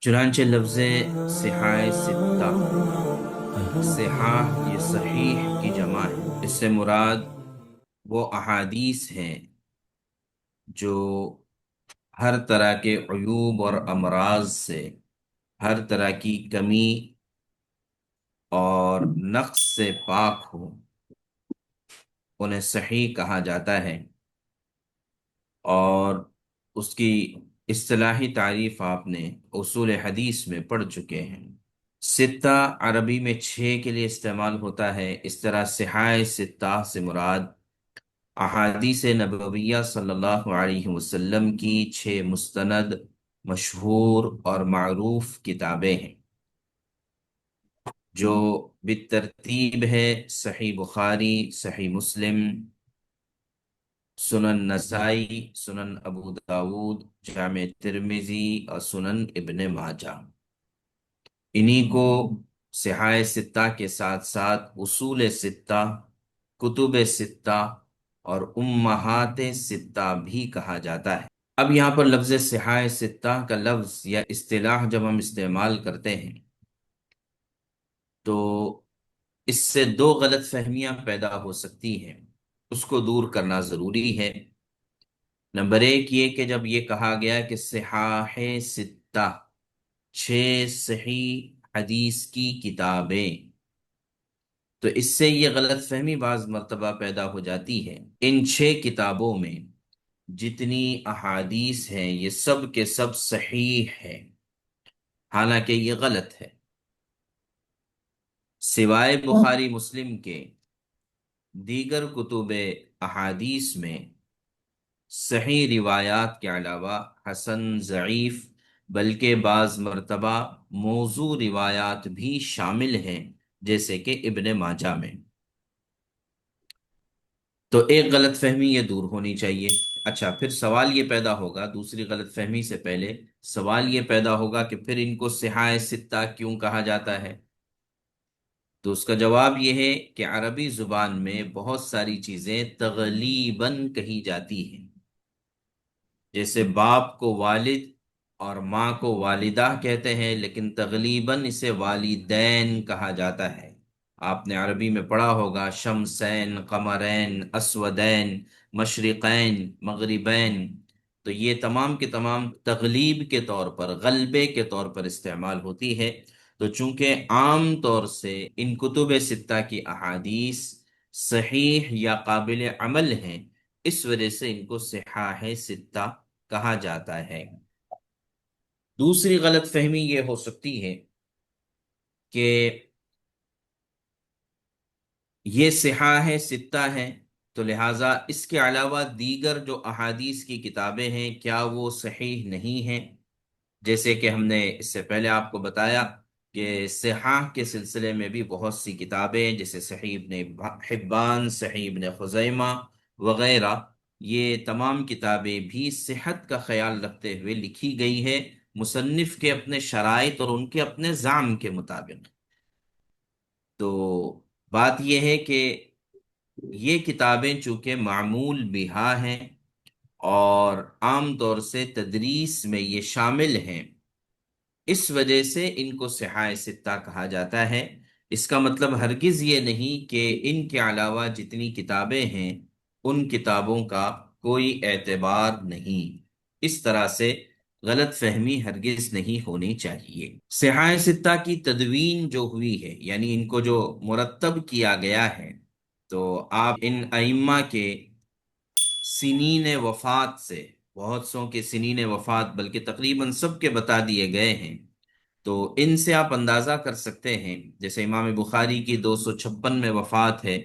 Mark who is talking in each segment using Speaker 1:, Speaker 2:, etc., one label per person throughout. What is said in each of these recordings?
Speaker 1: چنانچہ لفظ صحاح ستہ، صحاح یہ صحیح کی جمع ہے۔ اس سے مراد وہ احادیث ہیں جو ہر طرح کے عیوب اور امراض سے، ہر طرح کی کمی اور نقص سے پاک ہو، انہیں صحیح کہا جاتا ہے۔ اور اس کی اصطلاحی تعریف آپ نے اصول حدیث میں پڑھ چکے ہیں۔ ستہ عربی میں چھ کے لیے استعمال ہوتا ہے۔ اس طرح صحاح ستہ سے مراد احادیث نبویہ صلی اللہ علیہ وسلم کی چھ مستند، مشہور اور معروف کتابیں ہیں، جو بالترتیب ہے: صحیح بخاری، صحیح مسلم، سنن نسائی، سنن ابو داود، جامع ترمذی اور سنن ابن ماجہ۔ انہی کو صحاح ستہ کے ساتھ ساتھ اصول ستہ، کتب ستہ اور امہات ستہ بھی کہا جاتا ہے۔ اب یہاں پر لفظ صحاح ستہ کا لفظ یا اصطلاح جب ہم استعمال کرتے ہیں تو اس سے دو غلط فہمیاں پیدا ہو سکتی ہیں، اس کو دور کرنا ضروری ہے۔ نمبر ایک یہ کہ جب یہ کہا گیا کہ صحاح ستہ، چھ صحیح حدیث کی کتابیں، تو اس سے یہ غلط فہمی بعض مرتبہ پیدا ہو جاتی ہے ان چھ کتابوں میں جتنی احادیث ہیں یہ سب کے سب صحیح ہیں، حالانکہ یہ غلط ہے۔ سوائے بخاری مسلم کے دیگر کتب احادیث میں صحیح روایات کے علاوہ حسن، ضعیف، بلکہ بعض مرتبہ موضوع روایات بھی شامل ہیں، جیسے کہ ابن ماجہ میں۔ تو ایک غلط فہمی یہ دور ہونی چاہیے۔ اچھا، پھر سوال یہ پیدا ہوگا، دوسری غلط فہمی سے پہلے سوال یہ پیدا ہوگا کہ پھر ان کو صحاح ستہ کیوں کہا جاتا ہے؟ تو اس کا جواب یہ ہے کہ عربی زبان میں بہت ساری چیزیں تغلیباً کہی جاتی ہیں، جیسے باپ کو والد اور ماں کو والدہ کہتے ہیں، لیکن تغلیباً اسے والدین کہا جاتا ہے۔ آپ نے عربی میں پڑھا ہوگا شمسین، قمرین، اسودین، مشرقین، مغربین، تو یہ تمام کے تمام تغلیب کے طور پر، غلبے کے طور پر استعمال ہوتی ہے۔ تو چونکہ عام طور سے ان کتب ستہ کی احادیث صحیح یا قابل عمل ہیں، اس وجہ سے ان کو صحاح ستہ کہا جاتا ہے۔ دوسری غلط فہمی یہ ہو سکتی ہے کہ یہ صحاح ستہ ہے تو لہٰذا اس کے علاوہ دیگر جو احادیث کی کتابیں ہیں کیا وہ صحیح نہیں ہیں؟ جیسے کہ ہم نے اس سے پہلے آپ کو بتایا کہ صحاح کے سلسلے میں بھی بہت سی کتابیں، جیسے صحیح ابن حبان، صحیح ابن خزیمہ وغیرہ، یہ تمام کتابیں بھی صحت کا خیال رکھتے ہوئے لکھی گئی ہے، مصنف کے اپنے شرائط اور ان کے اپنے زعم کے مطابق۔ تو بات یہ ہے کہ یہ کتابیں چونکہ معمول بہا ہیں اور عام طور سے تدریس میں یہ شامل ہیں، اس وجہ سے ان کو صحاح ستہ کہا جاتا ہے۔ اس کا مطلب ہرگز یہ نہیں کہ ان کے علاوہ جتنی کتابیں ہیں ان کتابوں کا کوئی اعتبار نہیں۔ اس طرح سے غلط فہمی ہرگز نہیں ہونی چاہیے۔ صحاح ستہ کی تدوین جو ہوئی ہے، یعنی ان کو جو مرتب کیا گیا ہے، تو آپ ان ائمہ کے سنین وفات سے، بہت سو کے سنین وفات بلکہ تقریباً سب کے بتا دیے گئے ہیں، تو ان سے آپ اندازہ کر سکتے ہیں۔ جیسے امام بخاری کی 256 میں وفات ہے،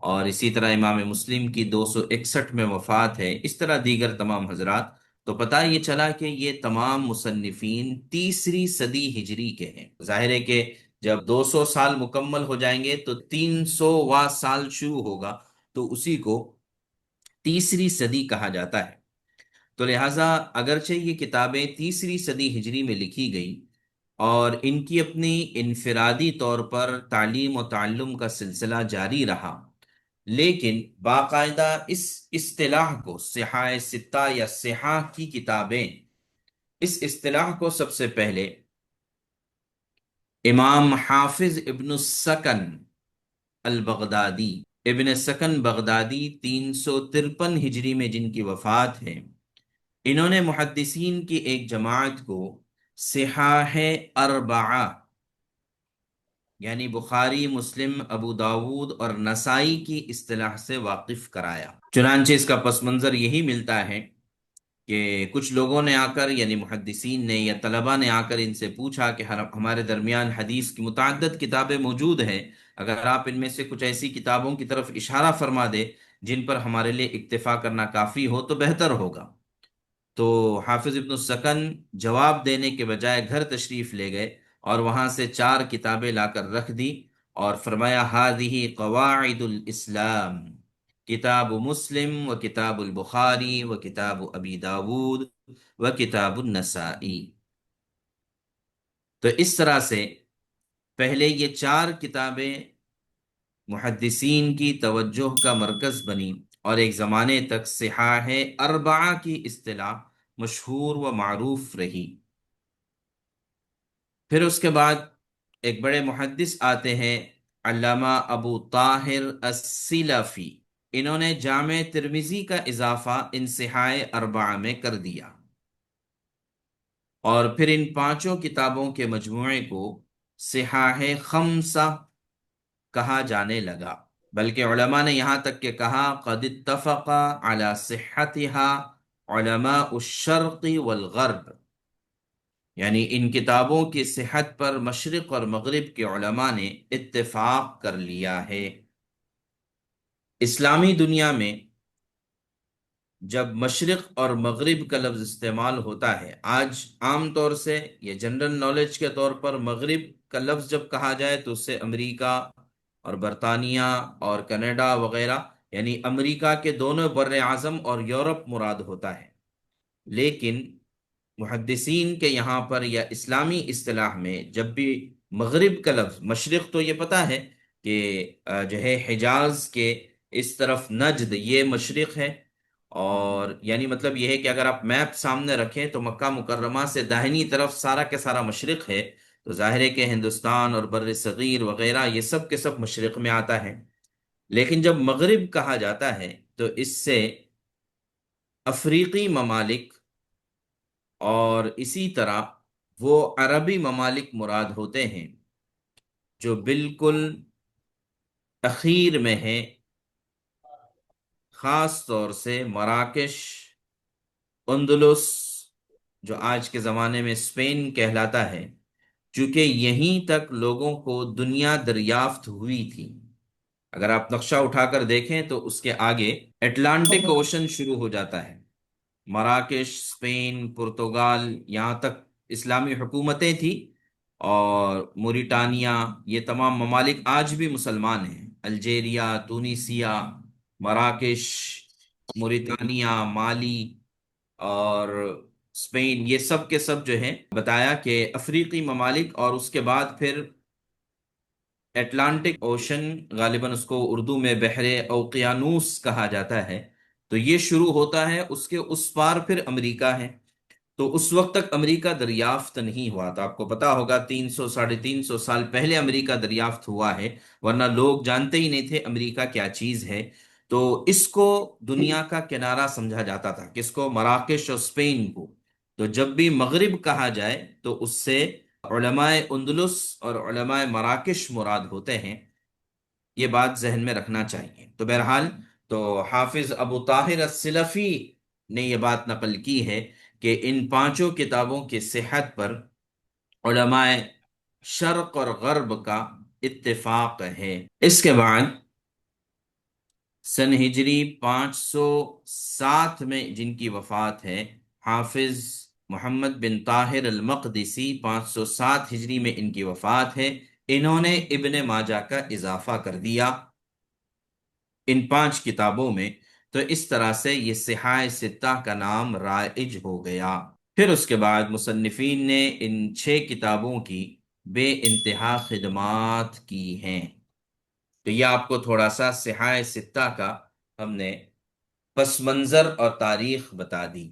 Speaker 1: اور اسی طرح امام مسلم کی 261 میں وفات ہے، اس طرح دیگر تمام حضرات، تو پتہ یہ چلا کہ یہ تمام مصنفین تیسری صدی ہجری کے ہیں۔ ظاہر ہے کہ جب 200 سال مکمل ہو جائیں گے تو 300واں سال شروع ہوگا، تو اسی کو تیسری صدی کہا جاتا ہے۔ تو لہٰذا اگرچہ یہ کتابیں تیسری صدی ہجری میں لکھی گئی اور ان کی اپنی انفرادی طور پر تعلیم و تعلم کا سلسلہ جاری رہا، لیکن باقاعدہ اس اصطلاح کو صحاح ستہ یا صحاح کی کتابیں، اس اصطلاح کو سب سے پہلے امام حافظ ابن السکن البغدادی، ابن سکن بغدادی 353 ہجری میں جن کی وفات ہے، انہوں نے محدثین کی ایک جماعت کو صحاح اربعہ یعنی بخاری، مسلم، ابو داود اور نسائی کی اصطلاح سے واقف کرایا۔ چنانچہ اس کا پس منظر یہی ملتا ہے کہ کچھ لوگوں نے آ کر، یعنی محدثین نے یا طلباء نے آ کر ان سے پوچھا کہ ہمارے درمیان حدیث کی متعدد کتابیں موجود ہیں، اگر آپ ان میں سے کچھ ایسی کتابوں کی طرف اشارہ فرما دے جن پر ہمارے لیے اکتفا کرنا کافی ہو تو بہتر ہوگا۔ تو حافظ ابن السکن جواب دینے کے بجائے گھر تشریف لے گئے اور وہاں سے 4 کتابیں لا کر رکھ دی اور فرمایا ہذہ قواعد الاسلام، کتاب مسلم و کتاب البخاری و کتاب ابی داود و کتاب النسائی۔ تو اس طرح سے پہلے یہ 4 کتابیں محدثین کی توجہ کا مرکز بنی اور ایک زمانے تک صحاح اربعہ کی اصطلاح مشہور و معروف رہی۔ پھر اس کے بعد ایک بڑے محدث آتے ہیں، علامہ ابو طاہر السلفی، انہوں نے جامع ترمذی کا اضافہ ان صحاح اربعہ میں کر دیا اور پھر ان 5 کتابوں کے مجموعے کو صحاح خمسہ کہا جانے لگا، بلکہ علماء نے یہاں تک کہ کہا قد اتفق علی صحتها علماء الشرق والغرب، یعنی ان کتابوں کی صحت پر مشرق اور مغرب کے علماء نے اتفاق کر لیا ہے۔ اسلامی دنیا میں جب مشرق اور مغرب کا لفظ استعمال ہوتا ہے، آج عام طور سے یہ جنرل نالج کے طور پر مغرب کا لفظ جب کہا جائے تو اس سے امریکہ اور برطانیہ اور کینیڈا وغیرہ، یعنی امریکہ کے دونوں بر اعظم اور یورپ مراد ہوتا ہے، لیکن محدثین کے یہاں پر یا اسلامی اصطلاح میں جب بھی مغرب کا لفظ، مشرق تو یہ پتہ ہے کہ جو ہے حجاز کے اس طرف نجد یہ مشرق ہے، اور یعنی مطلب یہ ہے کہ اگر آپ میپ سامنے رکھیں تو مکہ مکرمہ سے داہنی طرف سارا کے سارا مشرق ہے، تو ظاہر ہے کہ ہندوستان اور بر صغیر وغیرہ یہ سب کے سب مشرق میں آتا ہے۔ لیکن جب مغرب کہا جاتا ہے تو اس سے افریقی ممالک اور اسی طرح وہ عربی ممالک مراد ہوتے ہیں جو بالکل اخیر میں ہیں، خاص طور سے مراکش، اندلس جو آج کے زمانے میں اسپین کہلاتا ہے، چونکہ یہیں تک لوگوں کو دنیا دریافت ہوئی تھی۔ اگر آپ نقشہ اٹھا کر دیکھیں تو اس کے آگے اٹلانٹک اوشن شروع ہو جاتا ہے، مراکش، اسپین، پرتگال، یہاں تک اسلامی حکومتیں تھیں، اور موریٹانیہ، یہ تمام ممالک آج بھی مسلمان ہیں، الجیریا، تونسیہ، مراکش، موریٹانیہ، مالی اور اسپین، یہ سب کے سب جو ہیں بتایا کہ افریقی ممالک، اور اس کے بعد پھر اٹلانٹک اوشن، غالباً اس کو اردو میں بحر اوقیانوس کہا جاتا ہے، تو یہ شروع ہوتا ہے، اس کے اس پار پھر امریکہ ہے۔ تو اس وقت تک امریکہ دریافت نہیں ہوا تھا، آپ کو پتا ہوگا 300 350 سال پہلے امریکہ دریافت ہوا ہے، ورنہ لوگ جانتے ہی نہیں تھے امریکہ کیا چیز ہے۔ تو اس کو دنیا کا کنارہ سمجھا جاتا تھا، کس کو؟ مراکش اور اسپین کو۔ تو جب بھی مغرب کہا جائے تو اس سے علماء اندلس اور علماء مراکش مراد ہوتے ہیں، یہ بات ذہن میں رکھنا چاہیے۔ تو بہرحال تو حافظ ابو طاہر السلفی نے یہ بات نقل کی ہے کہ ان 5 کتابوں کی صحت پر علماء شرق اور غرب کا اتفاق ہے۔ اس کے بعد سن ہجری 507 میں جن کی وفات ہے، حافظ محمد بن طاہر المقدسی، 507 ہجری میں ان کی وفات ہے، انہوں نے ابن ماجہ کا اضافہ کر دیا ان 5 کتابوں میں، تو اس طرح سے یہ صحاح ستہ کا نام رائج ہو گیا۔ پھر اس کے بعد مصنفین نے ان 6 کتابوں کی بے انتہا خدمات کی ہیں۔ تو یہ آپ کو تھوڑا سا صحاح ستہ کا ہم نے پس منظر اور تاریخ بتا دی۔